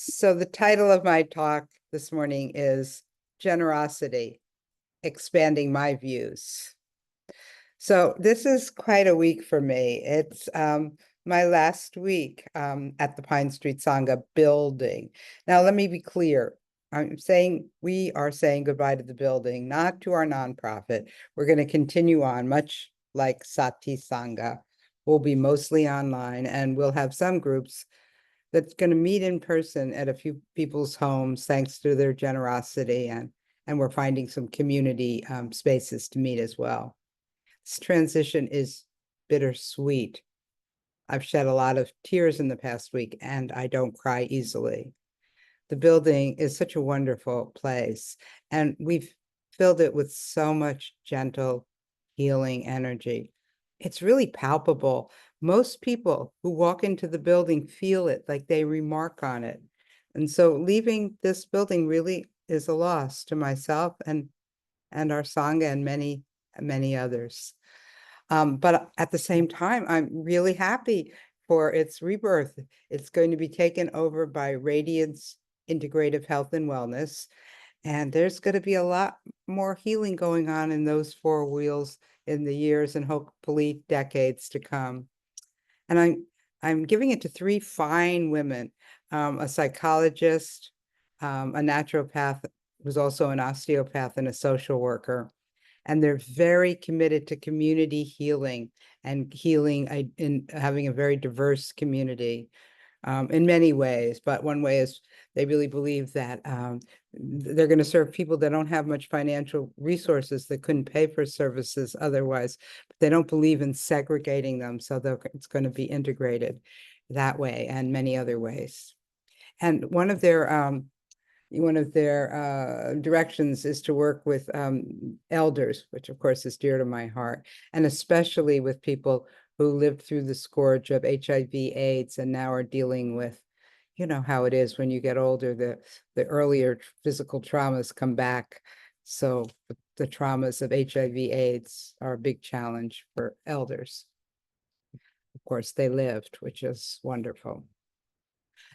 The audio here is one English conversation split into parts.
So the title of my talk this morning is Generosity, Expanding My Views. So this is quite a week for me. It's my last week at the Pine Street Sangha building. Now, let me be clear. We are saying goodbye to the building, not to our nonprofit. We're going to continue on, much like Sati Sangha. We'll be mostly online, and we'll have some groups that's going to meet in person at a few people's homes, thanks to their generosity, and we're finding some community spaces to meet as well. This transition is bittersweet. I've shed a lot of tears in the past week, and I don't cry easily. The building is such a wonderful place, and we've filled it with so much gentle, healing energy. It's really palpable. Most people who walk into the building feel it, like they remark on it. And so leaving this building really is a loss to myself and our Sangha and many, many others. But at the same time, I'm really happy for its rebirth. It's going to be taken over by Radiance Integrative Health and Wellness. And there's going to be a lot more healing going on in those four wheels in the years and hopefully decades to come. And I'm giving it to three fine women, a psychologist, a naturopath who's also an osteopath, and a social worker. And they're very committed to community healing and healing in having a very diverse community in many ways. But one way is they really believe that they're going to serve people that don't have much financial resources, that couldn't pay for services otherwise. But they don't believe in segregating them, so it's going to be integrated that way and many other ways. And one of their directions is to work with elders, which of course is dear to my heart, and especially with people who lived through the scourge of HIV/AIDS and now are dealing with, you know how it is when you get older, the earlier physical traumas come back. So the traumas of HIV/AIDS are a big challenge for elders. Of course, they lived, which is wonderful.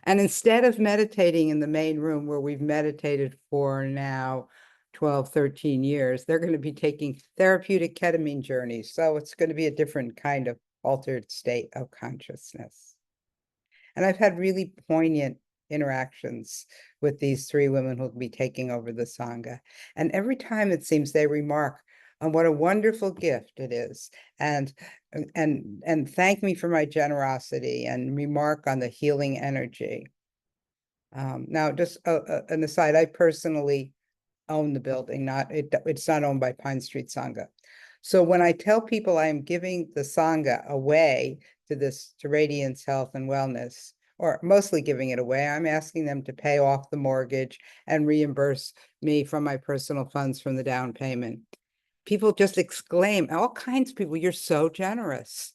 And instead of meditating in the main room where we've meditated for now 12, 13 years, they're going to be taking therapeutic ketamine journeys. So it's going to be a different kind of altered state of consciousness. And I've had really poignant interactions with these three women who'll be taking over the Sangha. And every time it seems they remark on what a wonderful gift it is, and thank me for my generosity and remark on the healing energy. Now, just an aside, I personally own the building, it's not owned by Pine Street Sangha. So when I tell people I am giving the Sangha away to Radiance Health and Wellness, or mostly giving it away, I'm asking them to pay off the mortgage and reimburse me from my personal funds from the down payment. People just exclaim, all kinds of people, "You're so generous."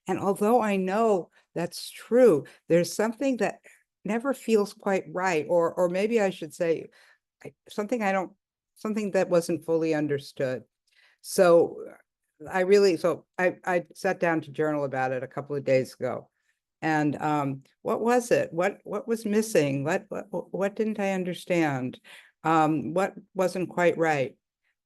And although I know that's true, there's something that never feels quite right, or maybe I should say something that wasn't fully understood. So I sat down to journal about it a couple of days ago. And what was it? What was missing? What didn't I understand? What wasn't quite right?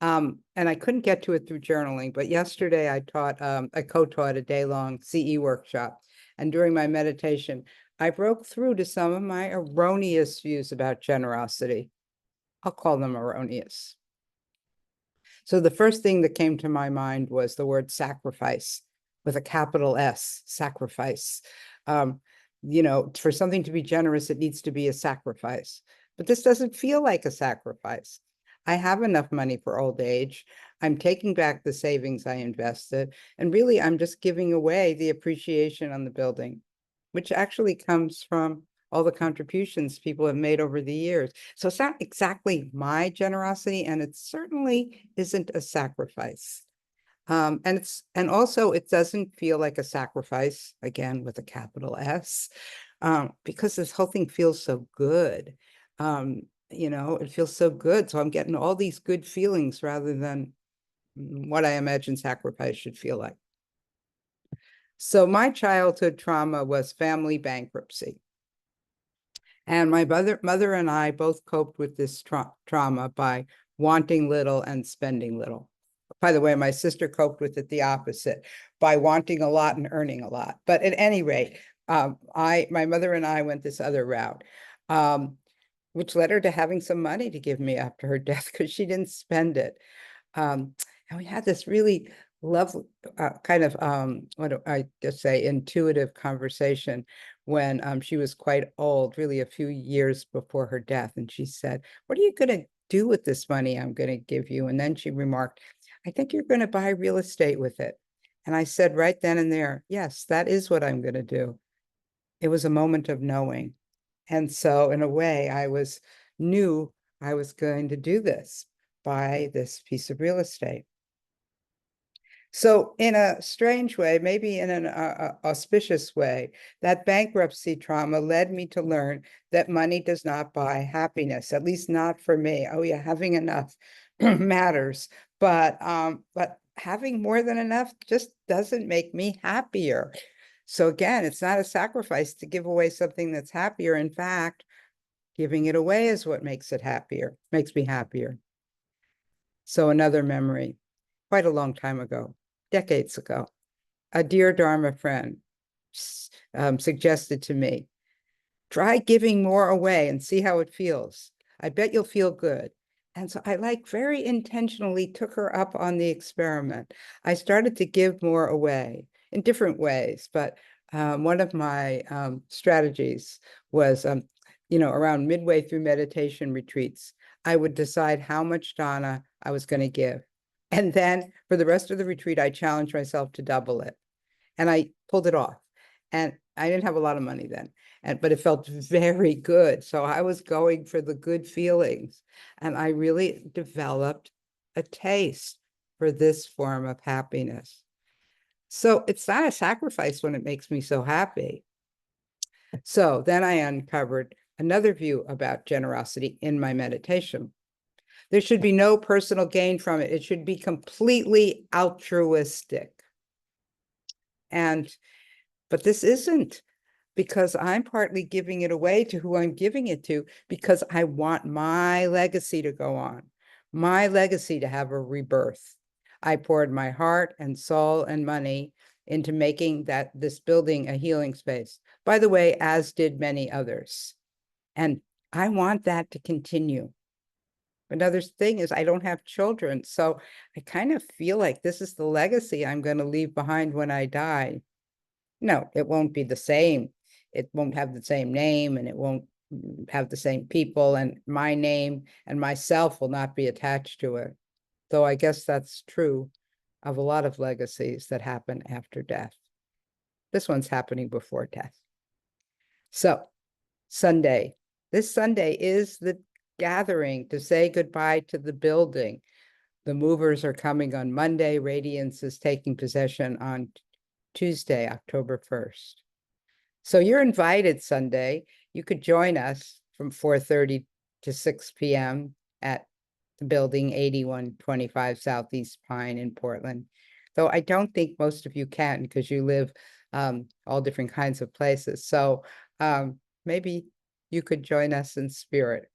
And I couldn't get to it through journaling, but yesterday I co-taught a day-long CE workshop. And during my meditation, I broke through to some of my erroneous views about generosity. I'll call them erroneous. So the first thing that came to my mind was the word sacrifice, with a capital S, sacrifice. For something to be generous, it needs to be a sacrifice. But this doesn't feel like a sacrifice. I have enough money for old age. I'm taking back the savings I invested. And really, I'm just giving away the appreciation on the building, which actually comes from all the contributions people have made over the years. So it's not exactly my generosity, and it certainly isn't a sacrifice. And also it doesn't feel like a sacrifice, again, with a capital S, because this whole thing feels so good. It feels so good. So I'm getting all these good feelings rather than what I imagine sacrifice should feel like. So my childhood trauma was family bankruptcy. And my mother and I both coped with this trauma by wanting little and spending little. By the way, my sister coped with it the opposite, by wanting a lot and earning a lot. But at any rate, my mother and I went this other route, which led her to having some money to give me after her death because she didn't spend it. And we had this really lovely kind of, what do I just say, intuitive conversation when she was quite old, really a few years before her death. And she said, "What are you going to do with this money I'm going to give you?" And then she remarked, "I think you're going to buy real estate with it." And I said right then and there, "Yes, that is what I'm going to do." It was a moment of knowing. And so in a way, knew I was going to do this, buy this piece of real estate. So in a strange way, maybe in an auspicious way, that bankruptcy trauma led me to learn that money does not buy happiness, at least not for me. Oh yeah, having enough matters, but having more than enough just doesn't make me happier. So again, it's not a sacrifice to give away something that's happier. In fact, giving it away is what makes me happier. So another memory, quite a long time ago, decades ago, a dear Dharma friend suggested to me, try giving more away and see how it feels. I bet you'll feel good. And so I very intentionally took her up on the experiment. I started to give more away in different ways, but one of my strategies was, around midway through meditation retreats, I would decide how much dana I was going to give. And then for the rest of the retreat, I challenged myself to double it. And I pulled it off. And I didn't have a lot of money then, but it felt very good. So I was going for the good feelings. And I really developed a taste for this form of happiness. So it's not a sacrifice when it makes me so happy. So then I uncovered another view about generosity in my meditation. There should be no personal gain from it. It should be completely altruistic. But this isn't, because I'm partly giving it away to who I'm giving it to, because I want my legacy to go on, my legacy to have a rebirth. I poured my heart and soul and money into making this building a healing space. By the way, as did many others. And I want that to continue. Another thing is I don't have children, so I kind of feel like this is the legacy I'm going to leave behind when I die. No, it won't be the same. It won't have the same name, and it won't have the same people, and my name and myself will not be attached to it. Though I guess that's true of a lot of legacies that happen after death. This one's happening before death. So Sunday, this Sunday is the gathering to say goodbye to the building. The movers are coming on Monday. Radiance is taking possession on Tuesday, October 1st. So you're invited Sunday. You could join us from 4:30 to 6 p.m. at the building 8125 Southeast Pine in Portland. Though I don't think most of you can, because you live all different kinds of places. So maybe you could join us in spirit,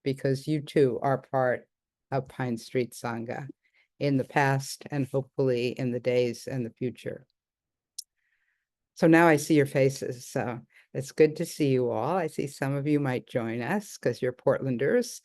because you too are part of Pine Street Sangha in the past and hopefully in the days and the future. So now I see your faces. So it's good to see you all. I see some of you might join us because you're Portlanders.